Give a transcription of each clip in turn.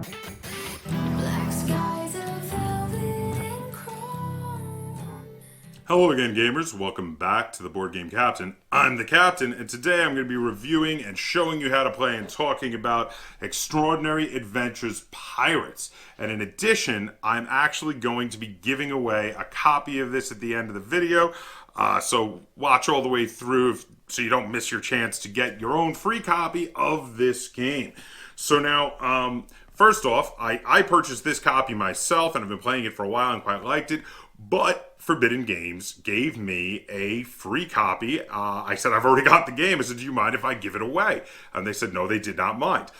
Black skies of velvet and chrome. Hello again, gamers. Welcome back to the Board Game Captain. I'm the Captain, and today I'm going to be reviewing and showing you how to play and talking about Extraordinary Adventures Pirates. And in addition, I'm actually going to be giving away a copy of this at the end of the video. So watch all the way through so you don't miss your chance to get your own free copy of this game. So now, first off, I purchased this copy myself, and I've been playing it for a while and quite liked it. But Forbidden Games gave me a free copy. I said, I've already got the game. I said, do you mind if I give it away? And they said, no, they did not mind.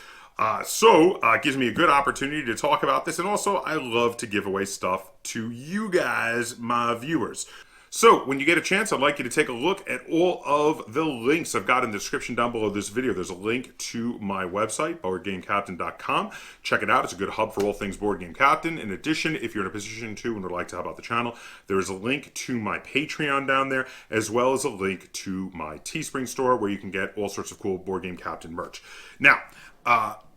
So it gives me a good opportunity to talk about this. And also, I love to give away stuff to you guys, my viewers. So, when you get a chance, I'd like you to take a look at all of the links I've got in the description down below this video. There's a link to my website, BoardGameCaptain.com. Check it out. It's a good hub for all things Board Game Captain. In addition, if you're in a position to and would like to help out the channel, there is a link to my Patreon down there, as well as a link to my Teespring store, where you can get all sorts of cool Board Game Captain merch. Now,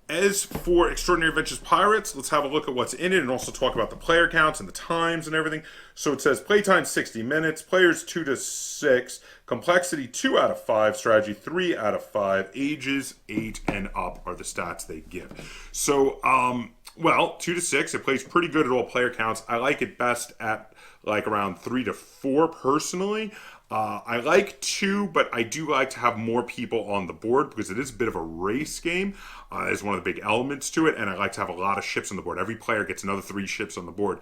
as for Extraordinary Adventures Pirates, let's have a look at what's in it and also talk about the player counts and the times and everything. So it says playtime 60 minutes, players 2 to 6, complexity 2 out of 5, strategy 3 out of 5, ages 8 and up are the stats they give. So, well, 2 to 6, it plays pretty good at all player counts. I like it best at like around 3 to 4 personally. I like 2, but I do like to have more people on the board because it is a bit of a race game. Is one of the big elements to it, and I like to have a lot of ships on the board. Every player gets another 3 ships on the board.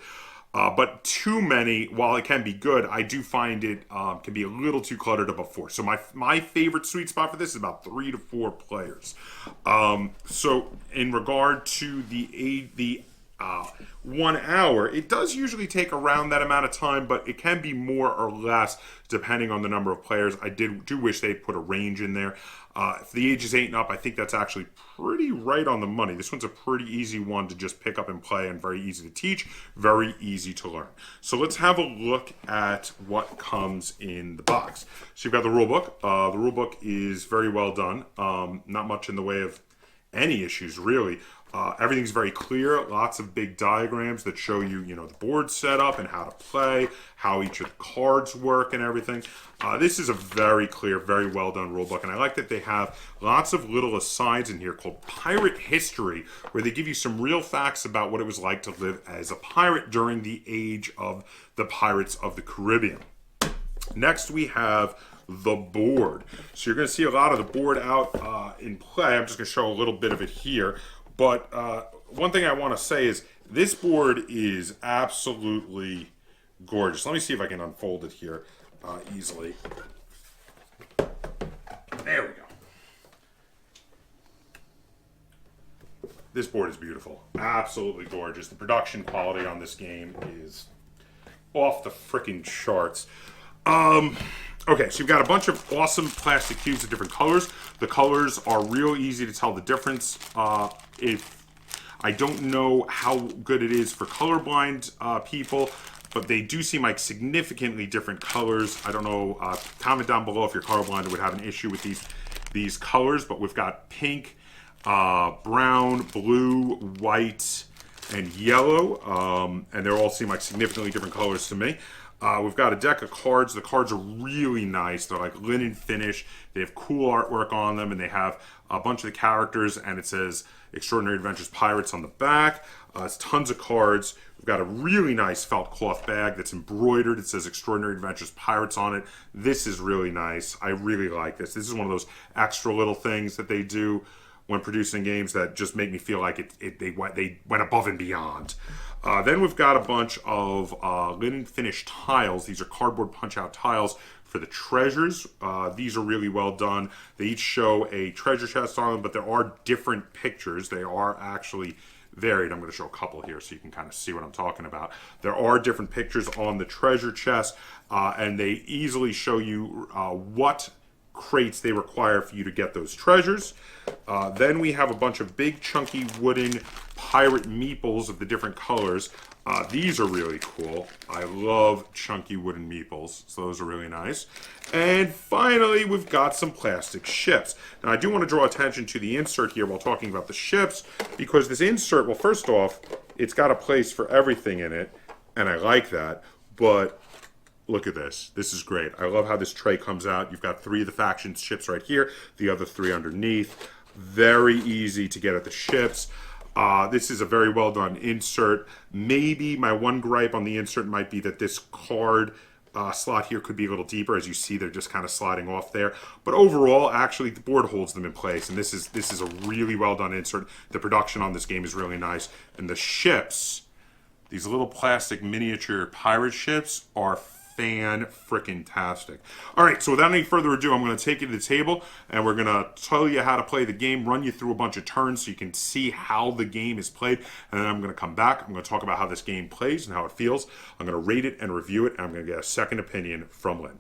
But too many, while it can be good, I do find it can be a little too cluttered above 4. So my favorite sweet spot for this is about 3 to 4 players. So in regard to the 1 hour, it does usually take around that amount of time, but it can be more or less depending on the number of players. I do wish they'd put a range in there. If the age is 8 and up, I think that's actually pretty right on the money. This one's a pretty easy one to just pick up and play, and very easy to teach, very easy to learn. So let's have a look at what comes in the box. So you've got the rulebook. The rulebook is very well done. Not much in the way of any issues, really. Everything's very clear, lots of big diagrams that show you, the board setup and how to play, how each of the cards work and everything. This is a very clear, very well done rulebook, and I like that they have lots of little asides in here called Pirate History, where they give you some real facts about what it was like to live as a pirate during the age of the Pirates of the Caribbean. Next, we have the board. So you're going to see a lot of the board out in play. I'm just going to show a little bit of it here. But one thing I want to say is this board is absolutely gorgeous. Let me see if I can unfold it here easily. There we go. This board is beautiful. Absolutely gorgeous. The production quality on this game is off the freaking charts. Okay, so you've got a bunch of awesome plastic cubes of different colors. The colors are real easy to tell the difference. If I don't know how good it is for colorblind people, but they do seem like significantly different colors. I don't know. Comment down below if you're colorblind and would have an issue with these colors. But we've got pink, brown, blue, white, and yellow, and they all seem like significantly different colors to me. We've got a deck of cards. The cards are really nice. They're like linen finish. They have cool artwork on them, and they have a bunch of the characters, and it says Extraordinary Adventures Pirates on the back. It's tons of cards. We've got a really nice felt cloth bag that's embroidered. It says Extraordinary Adventures Pirates on it. This is really nice. I really like this. This is one of those extra little things that they do when producing games that just make me feel like they went above and beyond. Then we've got a bunch of linen finished tiles. These are cardboard punch-out tiles for the treasures. These are really well done. They each show a treasure chest on them, but there are different pictures. They are actually varied. I'm going to show a couple here so you can kind of see what I'm talking about. There are different pictures on the treasure chest, and they easily show you what crates they require for you to get those treasures. Then we have a bunch of big chunky wooden pirate meeples of the different colors. These are really cool. I love chunky wooden meeples, so those are really nice. And finally, we've got some plastic ships. Now, I do want to draw attention to the insert here while talking about the ships, because this insert, well, first off, it's got a place for everything in it, and I like that, but look at this. This is great. I love how this tray comes out. You've got 3 of the faction ships right here, the other 3 underneath. Very easy to get at the ships. This is a very well done insert. Maybe my one gripe on the insert might be that this card slot here could be a little deeper. As you see, they're just kind of sliding off there. But overall, actually, the board holds them in place, and this is a really well done insert. The production on this game is really nice, and the ships, these little plastic miniature pirate ships, are fan-frickin-tastic. All right, so without any further ado, I'm going to take you to the table, and we're going to tell you how to play the game, run you through a bunch of turns so you can see how the game is played, and then I'm going to come back. I'm going to talk about how this game plays and how it feels. I'm going to rate it and review it, and I'm going to get a second opinion from Lynn.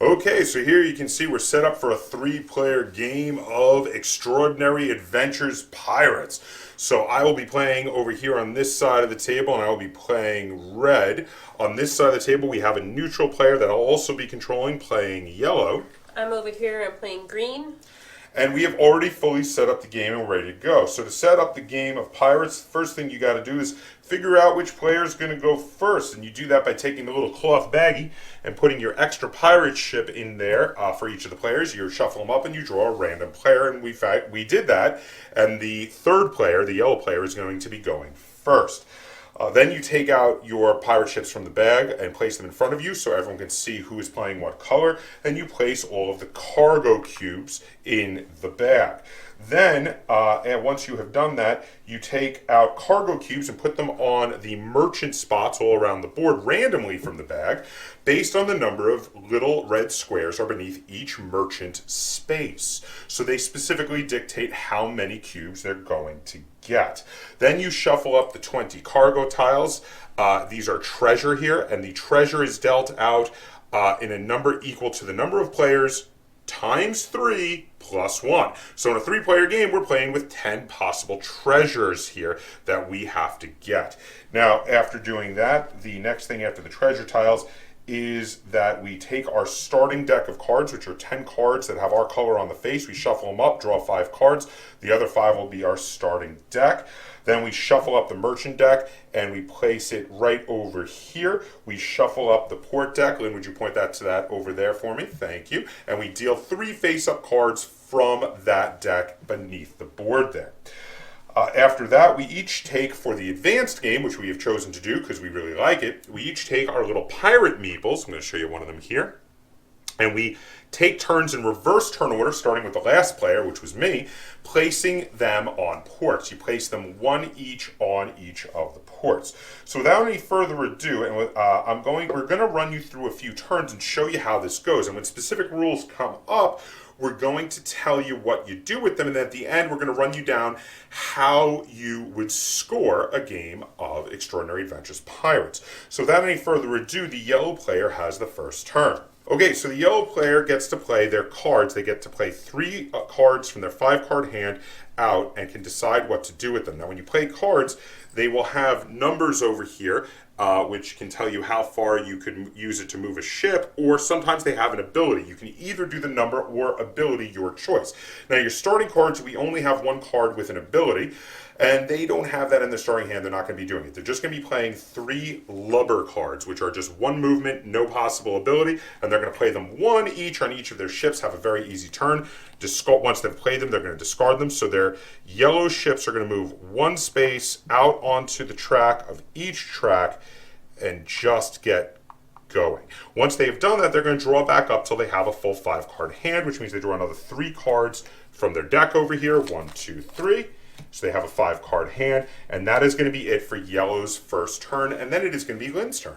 Okay, so here you can see we're set up for a 3-player game of Extraordinary Adventures Pirates. So I will be playing over here on this side of the table, and I will be playing red. On this side of the table, we have a neutral player that I'll also be controlling, playing yellow. I'm over here, I'm playing green. And we have already fully set up the game and we're ready to go. So to set up the game of Pirates, the first thing you got to do is figure out which player is going to go first. And you do that by taking the little cloth baggie and putting your extra pirate ship in there for each of the players. You shuffle them up and you draw a random player. And we did that. And the third player, the yellow player, is going to be going first. Then you take out your pirate ships from the bag and place them in front of you so everyone can see who is playing what color. And you place all of the cargo cubes in the bag. Then, and once you have done that, you take out cargo cubes and put them on the merchant spots all around the board randomly from the bag, based on the number of little red squares are beneath each merchant space. So they specifically dictate how many cubes they're going to get. Then you shuffle up the 20 cargo tiles. These are treasure here, and the treasure is dealt out in a number equal to the number of players times 3 plus 1. So in a 3-player game, we're playing with 10 possible treasures here that we have to get. Now, after doing that, the next thing after the treasure tiles is that we take our starting deck of cards, which are 10 cards that have our color on the face. We shuffle them up, draw 5 cards. The other 5 will be our starting deck. Then we shuffle up the merchant deck and we place it right over here. We shuffle up the port deck. Lynn, would you point that to that over there for me? Thank you. And we deal 3 face-up cards from that deck beneath the board there. After that, we each take, for the advanced game, which we have chosen to do because we really like it, we each take our little pirate meeples. I'm going to show you one of them here. And we take turns in reverse turn order, starting with the last player, which was me, placing them on ports. You place them 1 each on each of the ports. So without any further ado, and we're going to run you through a few turns and show you how this goes. And when specific rules come up, we're going to tell you what you do with them, and then at the end, we're going to run you down how you would score a game of Extraordinary Adventures Pirates. So without any further ado, the yellow player has the first turn. Okay, so the yellow player gets to play their cards. They get to play 3 cards from their 5-card hand out and can decide what to do with them. Now, when you play cards, they will have numbers over here, which can tell you how far you could use it to move a ship, or sometimes they have an ability. You can either do the number or ability, your choice. Now, your starting cards, we only have 1 card with an ability, and they don't have that in their starting hand. They're not going to be doing it. They're just going to be playing 3 lubber cards, which are just 1 movement, no possible ability, and they're going to play them 1 each on each of their ships, have a very easy turn. Once they've played them, they're going to discard them, so their yellow ships are going to move 1 space out onto the track of each track and just get going. Once they've done that, they're going to draw back up till they have a full 5-card hand, which means they draw another 3 cards from their deck over here. 1, 2, 3. So they have a 5-card hand, and that is going to be it for yellow's first turn, and then it is going to be Lynn's turn.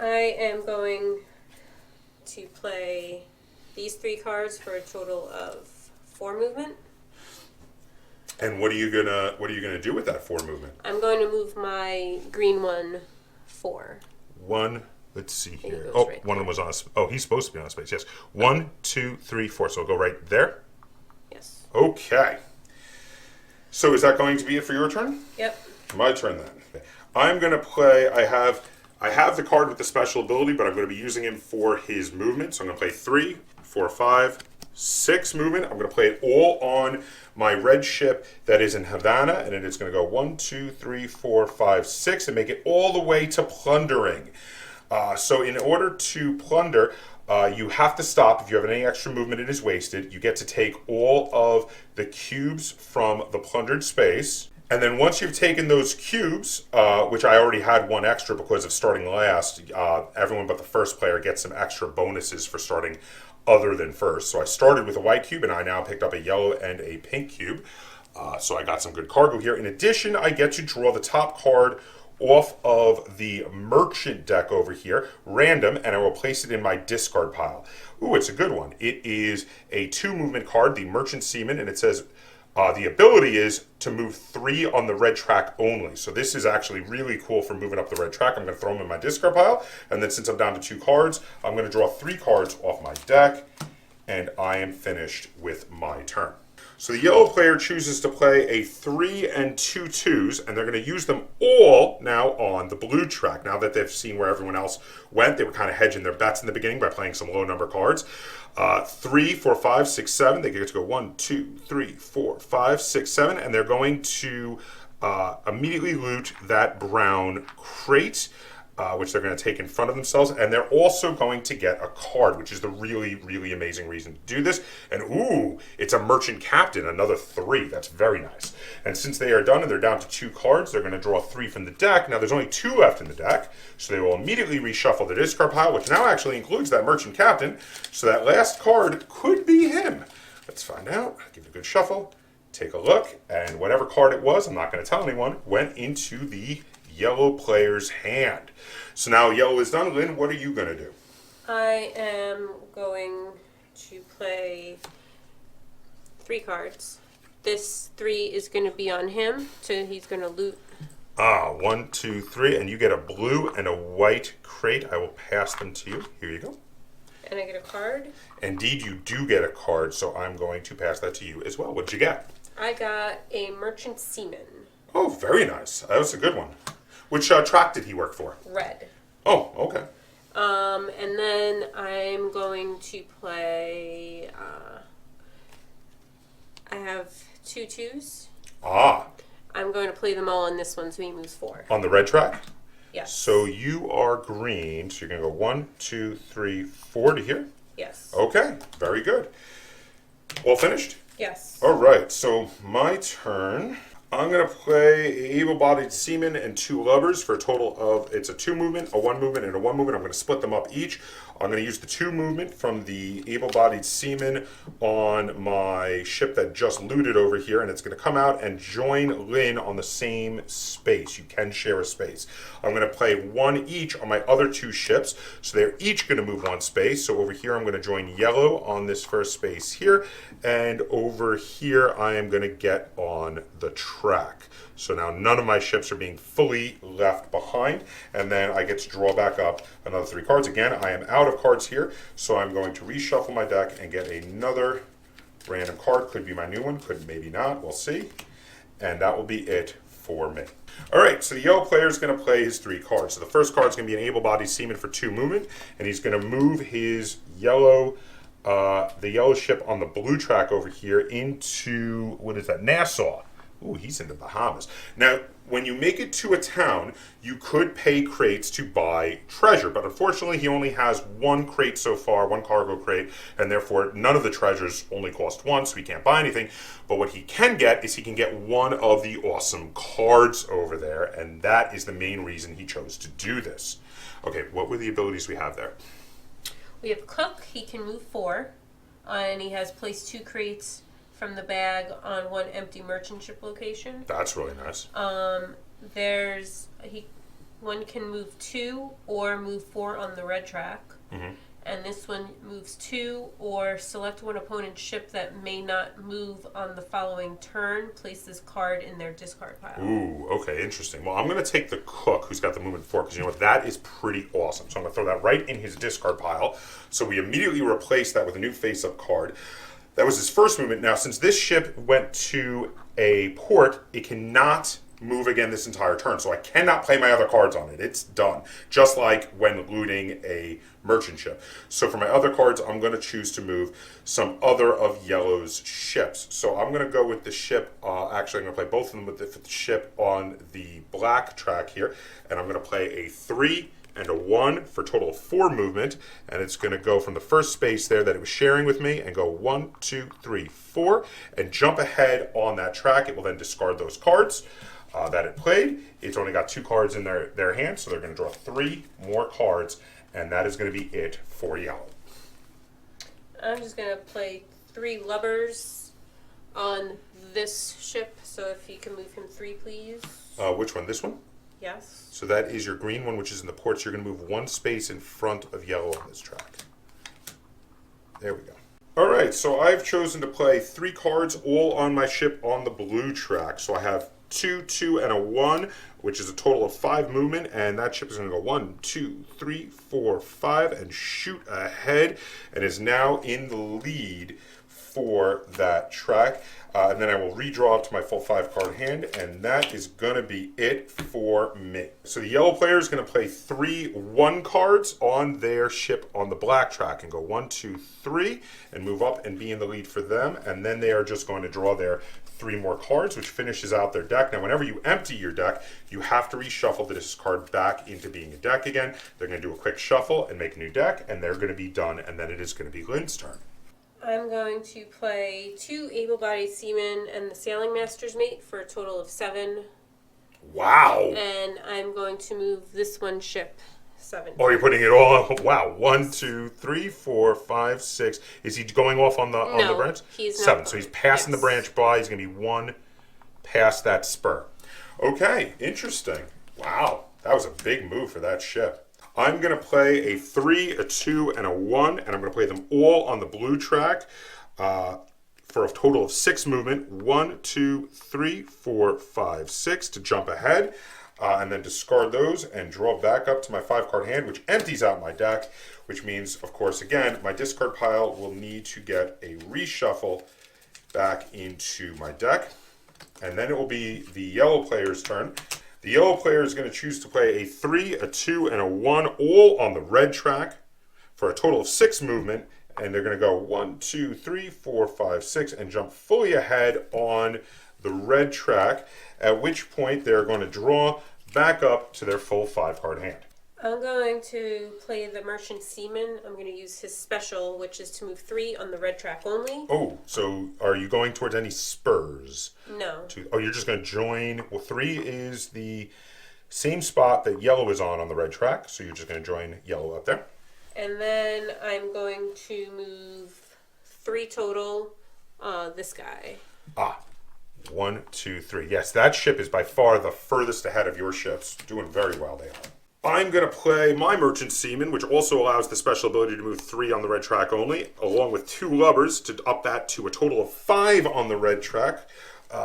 I am going to play these 3 cards for a total of 4 movement. And what are you gonna do with that 4 movement? I'm going to move my green one 4. 1, Let's see he here. goes Oh, right one of them was on a... Oh, he's supposed to be on a space. Yes. 1, 2, 3, 4. So we'll go right there. Yes. Okay. So is that going to be it for your turn? Yep. My turn then. Okay. I'm going to play... I have the card with the special ability, but I'm going to be using him for his movement. So I'm going to play 3, 4, 5, 6 movement. I'm going to play it all on my red ship that is in Havana, and then it's going to go 1, 2, 3, 4, 5, 6, and make it all the way to plundering. So in order to plunder, you have to stop. If you have any extra movement, it is wasted. You get to take all of the cubes from the plundered space. And then once you've taken those cubes, which I already had one extra because of starting last, everyone but the first player gets some extra bonuses for starting other than first. So I started with a white cube, and I now picked up a yellow and a pink cube. So I got some good cargo here. In addition, I get to draw the top card off of the merchant deck over here, random, and I will place it in my discard pile. Ooh, it's a good one. It is a 2 movement card, the Merchant Seaman, and it says the ability is to move 3 on the red track only. So this is actually really cool for moving up the red track. I'm going to throw them in my discard pile, and then since I'm down to 2 cards, I'm going to draw 3 cards off my deck, and I am finished with my turn. So the yellow player chooses to play a 3 and 2 2s, and they're going to use them all now on the blue track. Now that they've seen where everyone else went, they were kind of hedging their bets in the beginning by playing some low number cards. 3, 4, 5, 6, 7. They get to go 1, 2, 3, 4, 5, 6, 7, and they're going to immediately loot that brown crate, which they're going to take in front of themselves, and they're also going to get a card, which is the really, really amazing reason to do this. And ooh, it's a Merchant Captain, another 3. That's very nice. And since they are done and they're down to 2 cards, they're going to draw 3 from the deck. Now there's only 2 left in the deck, so they will immediately reshuffle the discard pile, which now actually includes that Merchant Captain. So that last card could be him. Let's find out. Give it a good shuffle. Take a look, and whatever card it was, I'm not going to tell anyone, went into the yellow player's hand. So now yellow is done. Lynn, what are you going to do? I am going to play 3 cards. This 3 is going to be on him, so he's going to loot. 1, 2, 3, and you get a blue and a white crate. I will pass them to you. Here you go. And I get a card. Indeed, you do get a card, so I'm going to pass that to you as well. What did you get? I got a Merchant Seaman. Oh, very nice. That was a good one. Which track did he work for? Red. Oh, okay. And then I'm going to play, I have 2 2s. Ah, I'm going to play them all on this one, so he moves 4. on the red track? Yes. So you are green, so you're going to go 1, 2, 3, 4 to here? Yes. Okay, very good. All finished? Yes. All right, so my turn. I'm going to play able-bodied seaman and 2 lubbers for a total of, it's a 2 movement, a 1 movement, and a 1 movement. I'm going to split them up each. I'm going to use the 2 movement from the able-bodied seaman on my ship that just looted over here, and it's going to come out and join Lynn on the same space. You can share a space. I'm going to play 1 each on my other 2 ships, so they're each going to move 1 space. So over here I'm going to join yellow on this first space here, and over here I am going to get on the track. So now none of my ships are being fully left behind, and then I get to draw back up another 3 cards. Again, I am out of cards here, so I'm going to reshuffle my deck and get another random card. Could be my new one, could maybe not, we'll see. And that will be it for me. All right, so the yellow player is going to play his 3 cards. So the first card is going to be an able-bodied seaman for 2 movement, and he's going to move his yellow, the yellow ship on the blue track over here into, what is that, Nassau. Ooh, he's in the Bahamas. Now, when you make it to a town, you could pay crates to buy treasure, but unfortunately he only has 1 crate so far, 1 cargo crate, and therefore none of the treasures only cost 1, so he can't buy anything. But what he can get is he can get 1 of the awesome cards over there, and that is the main reason he chose to do this. Okay, what were the abilities we have there? We have Cook. He can move 4, and he has placed 2 crates from the bag on 1 empty merchant ship location. That's really nice. One can move 2 or move 4 on the red track. Mm-hmm. And this one moves 2, or select one opponent's ship that may not move on the following turn. Place this card in their discard pile. Ooh, okay, interesting. Well, I'm going to take the cook, who's got the movement 4, because you know what? That is pretty awesome. So I'm going to throw that right in his discard pile. So we immediately replace that with a new face-up card. That was his first movement. Now, since this ship went to a port, it cannot move again this entire turn. So I cannot play my other cards on it. It's done. Just like when looting a merchant ship. So for my other cards, I'm going to choose to move some other of Yellow's ships. So I'm going to go with the ship. Actually, I'm going to play both of them with the ship on the black track here. And I'm going to play a 3 and a 1 for a total of 4 movement. And it's going to go from the first space there that it was sharing with me and go 1, 2, 3, 4 and jump ahead on that track. It will then discard those cards that it played. It's only got 2 cards in their hand, so they're going to draw 3 more cards, and that is going to be it for Yellow. I'm just going to play 3 lubbers on this ship, so if you can move him 3, please. Which one? This one? Yes. So that is your green one, which is in the port. So you're going to move 1 space in front of Yellow on this track. There we go. All right, so I've chosen to play 3 cards all on my ship on the blue track. So I have 2, 2, and a 1, which is a total of 5 movement, and that ship is going to go 1, 2, 3, 4, 5, and shoot ahead, and is now in the lead for that track. And then I will redraw up to my full 5-card hand, and that is going to be it for me. So the yellow player is going to play 3 1 cards on their ship on the black track and go 1, 2, 3 and move up and be in the lead for them. And then they are just going to draw their 3 more cards, which finishes out their deck. Now, whenever you empty your deck, you have to reshuffle the discard back into being a deck again. They're going to do a quick shuffle and make a new deck, and they're going to be done, and then it is going to be Lynn's turn. I'm going to play 2 able-bodied seamen and the sailing master's mate for a total of 7. Wow. And I'm going to move this one ship 7. Oh, you're putting it all on. Wow. 1, 2, 3, 4, 5, 6. Is he going off on the branch? He's not 7. So he's passing the branch by. He's going to be 1 past that spur. Okay. Interesting. Wow. That was a big move for that ship. I'm going to play a 3, a 2, and a 1, and I'm going to play them all on the blue track for a total of 6 movement. 1, 2, 3, 4, 5, 6 to jump ahead, and then discard those and draw back up to my 5-card hand, which empties out my deck, which means, of course, again, my discard pile will need to get a reshuffle back into my deck, and then it will be the yellow player's turn. The yellow player is going to choose to play a 3, a 2, and a 1, all on the red track for a total of 6 movement. And they're going to go 1, 2, 3, 4, 5, 6, and jump fully ahead on the red track, at which point they're going to draw back up to their full 5-card hand. I'm going to play the merchant seaman. I'm going to use his special, which is to move 3 on the red track only. Oh, so are you going towards any spurs? No. Oh, you're just going to join. Well, 3 is the same spot that yellow is on the red track, so you're just going to join yellow up there. And then I'm going to move 3 total, this guy. 1, 2, 3. Yes, that ship is by far the furthest ahead of your ships. Doing very well, they are. I'm going to play my Merchant Seaman, which also allows the special ability to move 3 on the red track only, along with 2 lubbers to up that to a total of 5 on the red track.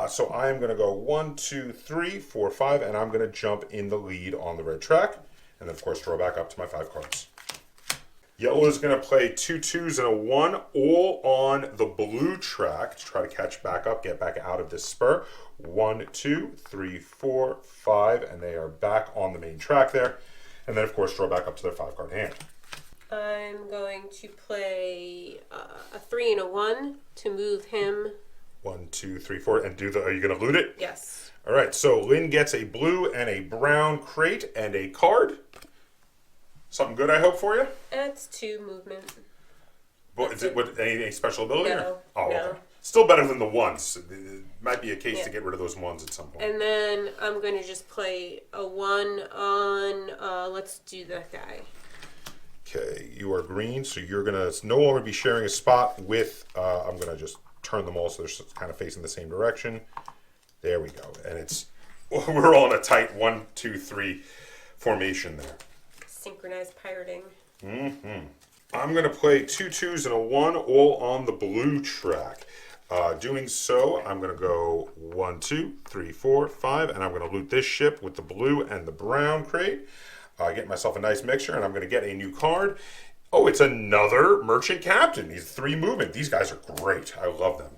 So I am going to go 1, 2, 3, 4, 5, and I'm going to jump in the lead on the red track, and then, of course, draw back up to my 5 cards. Yellow is going to play 2 2s and a 1, all on the blue track to try to catch back up, get back out of this spur. 1, 2, 3, 4, 5, and they are back on the main track there. And then, of course, draw back up to their 5-card hand. I'm going to play a 3 and a 1 to move him. 1, 2, 3, 4, and are you going to loot it? Yes. All right, so Lynn gets a blue and a brown crate and a card. Something good, I hope, for you? That's 2 movement. What, is it any special ability? No. Oh, No. okay. Still better than the 1s. It might be a case to get rid of those 1s at some point. And then I'm going to just play a 1 on, let's do that guy. Okay, you are green, so you're going to no longer be sharing a spot with, I'm going to just turn them all so they're kind of facing the same direction. There we go. And we're all in a tight 1, 2, 3 formation there. Synchronized pirating. Mm-hmm. I'm going to play 2 2s and a 1 all on the blue track. Doing so, I'm going to go 1, 2, 3, 4, 5, and I'm going to loot this ship with the blue and the brown crate. Get myself a nice mixture, and I'm going to get a new card. Oh, it's another merchant captain. He's 3 movement. These guys are great. I love them.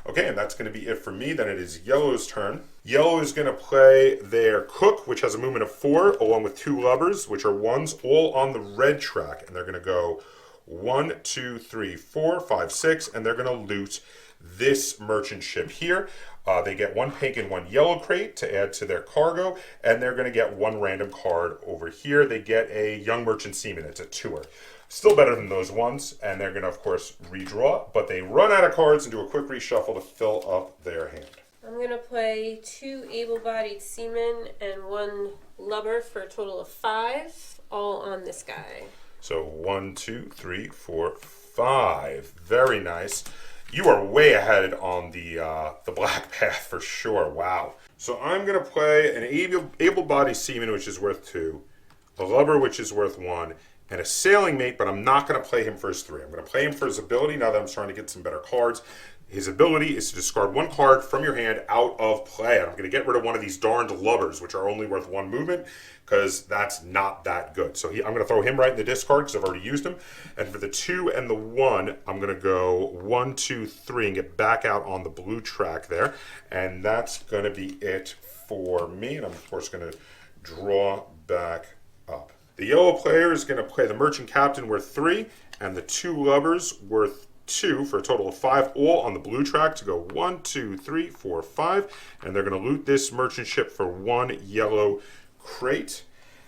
Okay, and that's going to be it for me. Then it is yellow's turn. Yellow is going to play their cook, which has a movement of 4, along with 2 lubbers, which are 1s, all on the red track. And they're going to go 1, 2, 3, 4, 5, 6, and they're going to loot this merchant ship here. They get 1 pink and 1 yellow crate to add to their cargo, and they're going to get 1 random card over here. They get a young merchant seaman. It's a 2er. Still better than those ones, and they're going to, of course, redraw, but they run out of cards and do a quick reshuffle to fill up their hand. I'm going to play 2 able-bodied seamen and 1 lubber for a total of 5, all on this guy. So 1, 2, 3, 4, 5. Very nice. You are way ahead on the black path for sure. Wow. So I'm going to play an able-bodied seaman, which is worth 2, a lubber, which is worth 1, and a sailing mate, but I'm not going to play him for his 3. I'm going to play him for his ability now that I'm starting to get some better cards. His ability is to discard 1 card from your hand out of play. And I'm going to get rid of one of these darned lubbers, which are only worth 1 movement, because that's not that good. So I'm going to throw him right in the discard because I've already used him. And for the 2 and the 1, I'm going to go 1, 2, 3 and get back out on the blue track there. And that's going to be it for me. And I'm, of course, going to draw back up. The yellow player is going to play the merchant captain worth 3 and the 2 lubbers worth 2 for a total of 5, all on the blue track to go 1, 2, 3, 4, 5. And they're going to loot this merchant ship for 1 yellow crate.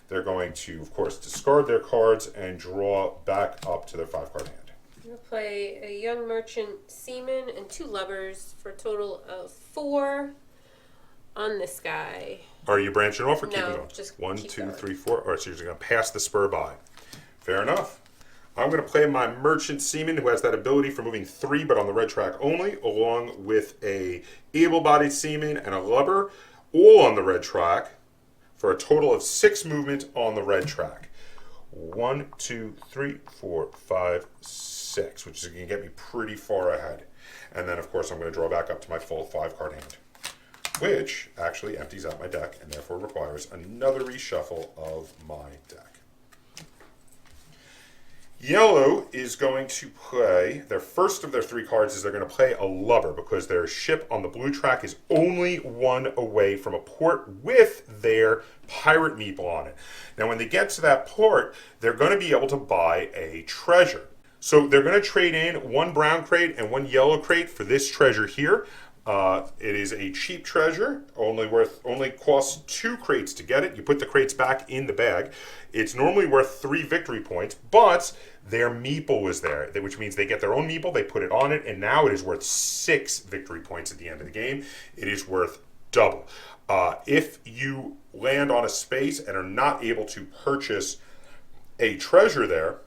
They're going to, of course, discard their cards and draw back up to their 5-card hand. I'm going to play a young merchant seaman and 2 lubbers for a total of 4 on this guy. Are you branching off or keeping No, going? just 1, keep 2, going. 3, 4. All right, so you're going to pass the spur by. Fair enough. I'm going to play my merchant seaman who has that ability for moving 3, but on the red track only, along with a able-bodied seaman and a lubber, all on the red track, for a total of 6 movement on the red track. 1, 2, 3, 4, 5, 6, which is going to get me pretty far ahead. And then, of course, I'm going to draw back up to my full 5-card hand, which actually empties out my deck and therefore requires another reshuffle of my deck. Yellow is going to play, their first of their 3 cards is they're going to play a lubber because their ship on the blue track is only 1 away from a port with their pirate meeple on it. Now when they get to that port, they're going to be able to buy a treasure. So they're going to trade in 1 brown crate and 1 yellow crate for this treasure here. It is a cheap treasure, only costs 2 crates to get it. You put the crates back in the bag. It's normally worth 3 victory points, but their meeple is there, which means they get their own meeple, they put it on it, and now it is worth 6 victory points at the end of the game. It is worth double. If you land on a space and are not able to purchase a treasure there,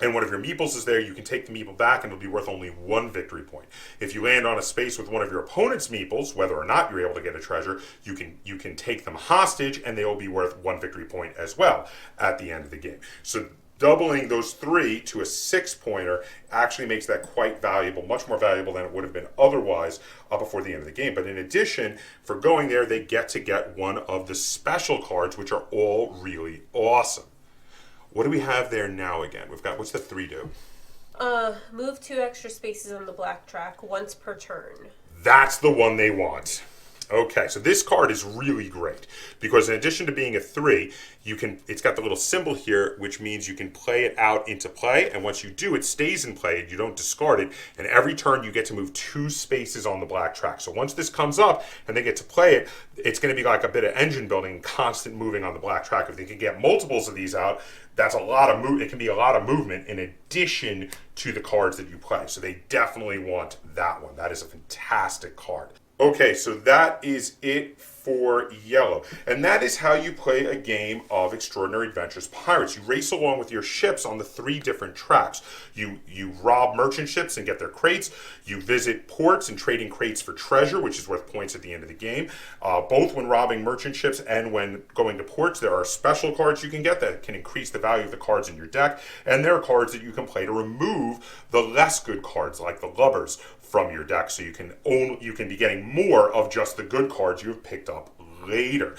and one of your meeples is there, you can take the meeple back and it'll be worth only 1 victory point. If you land on a space with one of your opponent's meeples, whether or not you're able to get a treasure, you can take them hostage and they will be worth 1 victory point as well at the end of the game. So doubling those 3 to a 6-pointer actually makes that quite valuable, much more valuable than it would have been otherwise before the end of the game. But in addition, for going there, they get to get one of the special cards, which are all really awesome. What do we have there now again? We've got, what's the 3 do? Move 2 extra spaces on the black track once per turn. That's the one they want. Okay, so this card is really great because in addition to being a 3, it's got the little symbol here, which means you can play it out into play, and once you do, it stays in play, you don't discard it, and every turn you get to move 2 spaces on the black track. So once this comes up and they get to play it, it's going to be like a bit of engine building, constant moving on the black track. If they can get multiples of these out, that's a lot of it can be a lot of movement in addition to the cards that you play. So they definitely want that one. That is a fantastic card. Okay, so that is it for yellow. And that is how you play a game of Extraordinary Adventures Pirates. You race along with your ships on the 3 different tracks. You rob merchant ships and get their crates. You visit ports and trading crates for treasure, which is worth points at the end of the game. Both when robbing merchant ships and when going to ports, there are special cards you can get that can increase the value of the cards in your deck. And there are cards that you can play to remove the less good cards, like the lubbers, from your deck, so you can be getting more of just the good cards you have picked up later.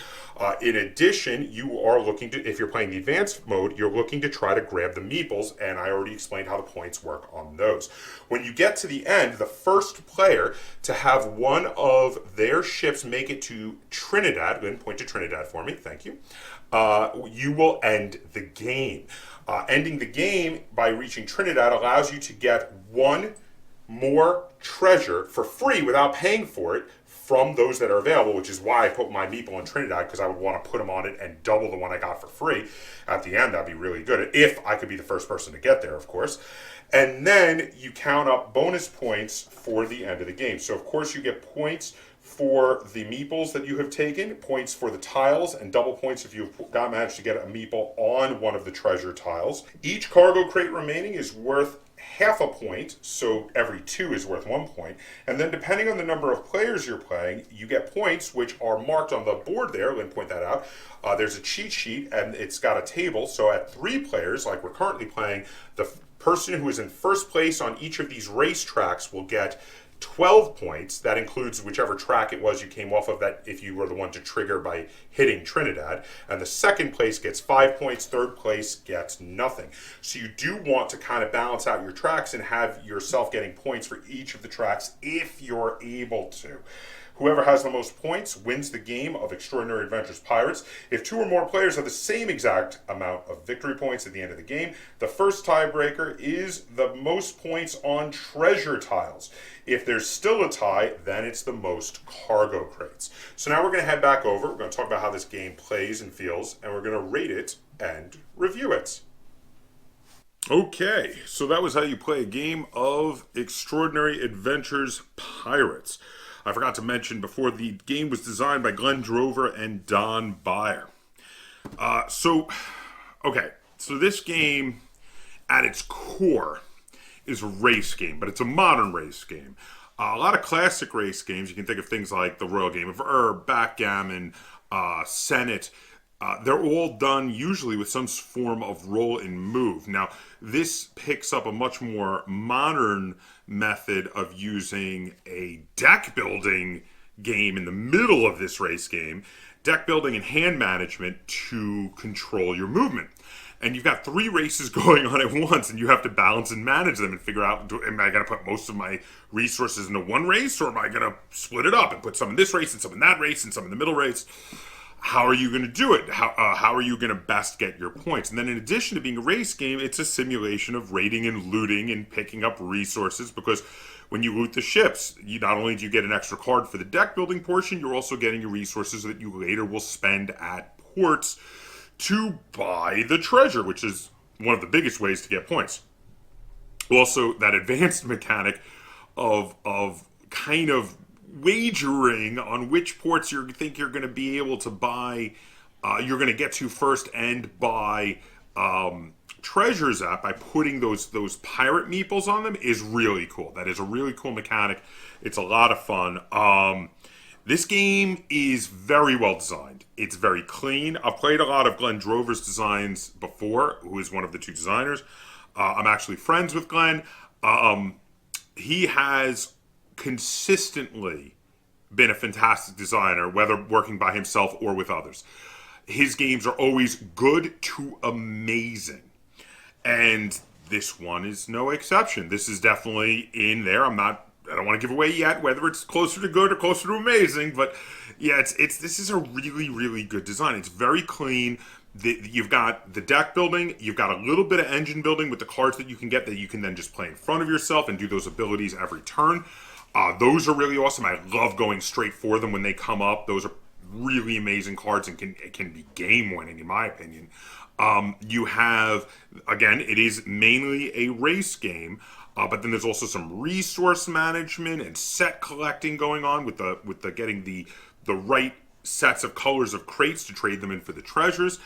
In addition, you are looking to, if you're playing the advanced mode, you're looking to try to grab the meeples, and I already explained how the points work on those. When you get to the end, the first player to have one of their ships make it to Trinidad, Lynn, point to Trinidad for me, thank you, you will end the game. Ending the game by reaching Trinidad allows you to get one more treasure for free without paying for it from those that are available, which is why I put my meeple on Trinidad, because I would want to put them on it and double the one I got for free at the end. That'd be really good, if I could be the first person to get there, of course. And then you count up bonus points for the end of the game. So of course you get points for the meeples that you have taken, points for the tiles, and double points if you've managed to get a meeple on one of the treasure tiles. Each cargo crate remaining is worth half a point, so every 2 is worth 1 point. And then depending on the number of players you're playing, you get points which are marked on the board there. Let me point that out. There's a cheat sheet and it's got a table. So at 3 players, like we're currently playing, the person who is in first place on each of these race tracks will get 12 points. That includes whichever track it was you came off of, that if you were the one to trigger by hitting Trinidad. And the second place gets 5 points, third place gets nothing. So you do want to kind of balance out your tracks and have yourself getting points for each of the tracks if you're able to. Whoever has the most points wins the game of Extraordinary Adventures Pirates. If 2 or more players have the same exact amount of victory points at the end of the game, the first tiebreaker is the most points on treasure tiles. If there's still a tie, then it's the most cargo crates. So now we're going to head back over. We're going to talk about how this game plays and feels, and we're going to rate it and review it. Okay, so that was how you play a game of Extraordinary Adventures Pirates. I forgot to mention before, the game was designed by Glenn Drover and Don Beyer. So this game, at its core, is a race game, but it's a modern race game. A lot of classic race games, you can think of things like the Royal Game of Backgammon, Senate. They're all done usually with some form of roll and move. Now, this picks up a much more modern method of using a deck building game in the middle of this race game, deck building and hand management to control your movement. And you've got 3 races going on at once, and you have to balance and manage them and figure out, am I going to put most of my resources into one race, or am I going to split it up and put some in this race and some in that race and some in the middle race? How are you going to do it? How are you going to best get your points? And then in addition to being a race game, it's a simulation of raiding and looting and picking up resources, because when you loot the ships, you not only do you get an extra card for the deck building portion, you're also getting your resources that you later will spend at ports to buy the treasure, which is one of the biggest ways to get points. Also, that advanced mechanic of kind of wagering on which ports you think you're going to be able to buy, you're going to get to first and buy treasures at by putting those pirate meeples on them is really cool. That is a really cool mechanic. It's a lot of fun. This game is very well designed. It's very clean. I've played a lot of Glenn Drover's designs before, who is one of the 2 designers. I'm actually friends with Glenn. He has consistently been a fantastic designer, whether working by himself or with others. His games are always good to amazing. And this one is no exception. This is definitely in there. I don't want to give away yet whether it's closer to good or closer to amazing, but yeah, this is a really, really good design. It's very clean. You've got the deck building, you've got a little bit of engine building with the cards that you can get that you can then just play in front of yourself and do those abilities every turn. Those are really awesome. I love going straight for them when they come up. Those are really amazing cards and can be game winning in my opinion. You have, again, it is mainly a race game, but then there's also some resource management and set collecting going on with the getting the right sets of colors of crates to trade them in for the treasures.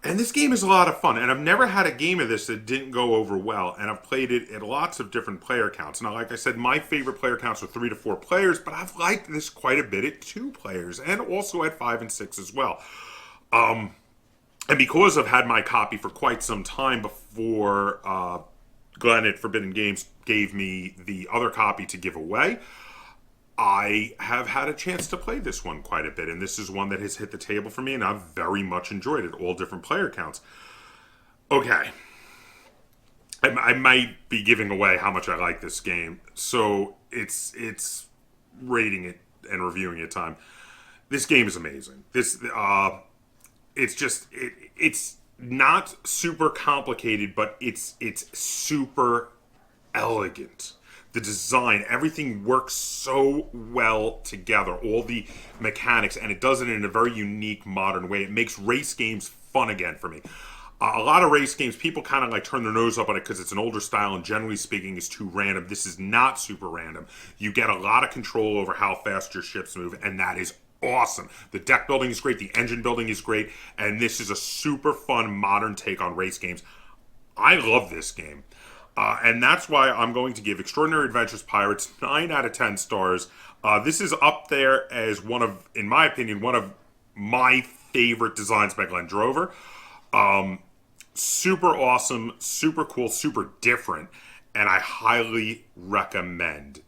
And this game is a lot of fun, and I've never had a game of this that didn't go over well, and I've played it at lots of different player counts. Now, like I said, my favorite player counts are 3 to 4 players, but I've liked this quite a bit at 2 players, and also at 5 and 6 as well. And because I've had my copy for quite some time before Glenn at Forbidden Games gave me the other copy to give away, I have had a chance to play this one quite a bit, and this is one that has hit the table for me, and I've very much enjoyed it, all different player counts. Okay. I might be giving away how much I like this game, so it's rating it and reviewing it time. This game is amazing. It's not super complicated, but it's super elegant. The design, everything works so well together, all the mechanics, and it does it in a very unique, modern way. It makes race games fun again for me. A lot of race games, people kind of like turn their nose up on it because it's an older style and generally speaking is too random. This is not super random. You get a lot of control over how fast your ships move, and that is awesome. The deck building is great, the engine building is great, and this is a super fun modern take on race games. I love this game. And that's why I'm going to give Extraordinary Adventures Pirates 9 out of 10 stars. This is up there as one of, in my opinion, one of my favorite designs by Glenn Drover. Super awesome, super cool, super different, and I highly recommend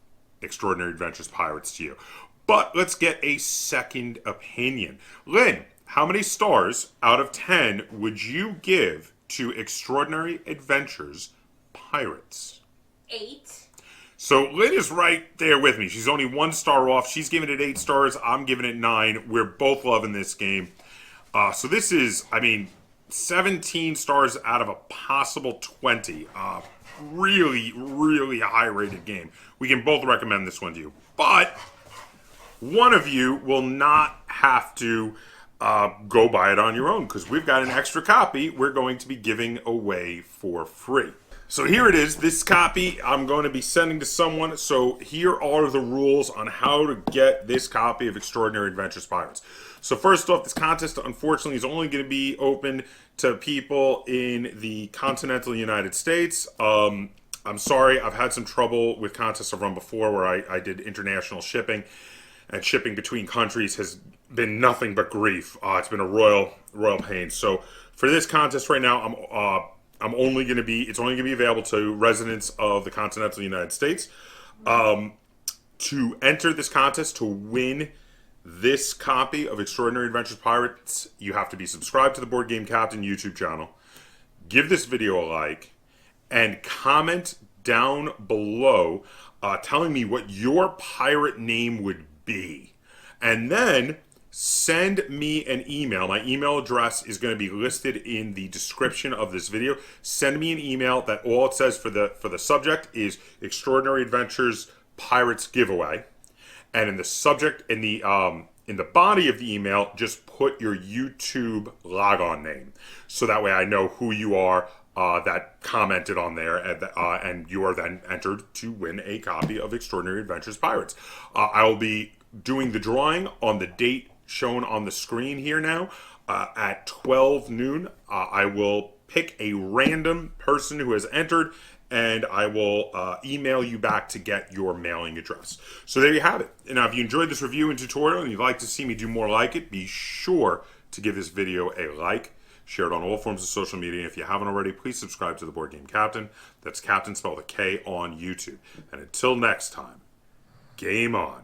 Extraordinary Adventures Pirates to you. But let's get a second opinion. Lynn, how many stars out of 10 would you give to Extraordinary Adventures Pirates? 8. So Lynn is right there with me. She's only 1 star off. She's giving it 8 stars. I'm giving it 9. We're both loving this game. So this is, 17 stars out of a possible 20. Really, really high-rated game. We can both recommend this one to you. But one of you will not have to go buy it on your own because we've got an extra copy we're going to be giving away for free. So here it is. This copy I'm going to be sending to someone. So here are the rules on how to get this copy of Extraordinary Adventures Pirates. So first off, this contest unfortunately is only going to be open to people in the continental United States. I'm sorry, I've had some trouble with contests I've run before where I did international shipping, and shipping between countries has been nothing but grief. It's been a royal pain. So for this contest right now, it's only going to be available to residents of the continental United States. To enter this contest, to win this copy of Extraordinary Adventures Pirates, you have to be subscribed to the Board Game Captain YouTube channel, give this video a like, and comment down below telling me what your pirate name would be. And then send me an email. My email address is going to be listed in the description of this video. Send me an email that all it says for the subject is Extraordinary Adventures Pirates Giveaway. And in the subject, in the body of the email, just put your YouTube logon name. So that way I know who you are that commented on there, and you are then entered to win a copy of Extraordinary Adventures Pirates. I will be doing the drawing on the date shown on the screen here now at 12 noon. I will pick a random person who has entered, and I will email you back to get your mailing address. So there you have it. And now if you enjoyed this review and tutorial and you'd like to see me do more like it, be sure to give this video a like, share it on all forms of social media, and if you haven't already, please subscribe to the Board Game Captain. That's Captain spelled a K on YouTube. And until next time, game on.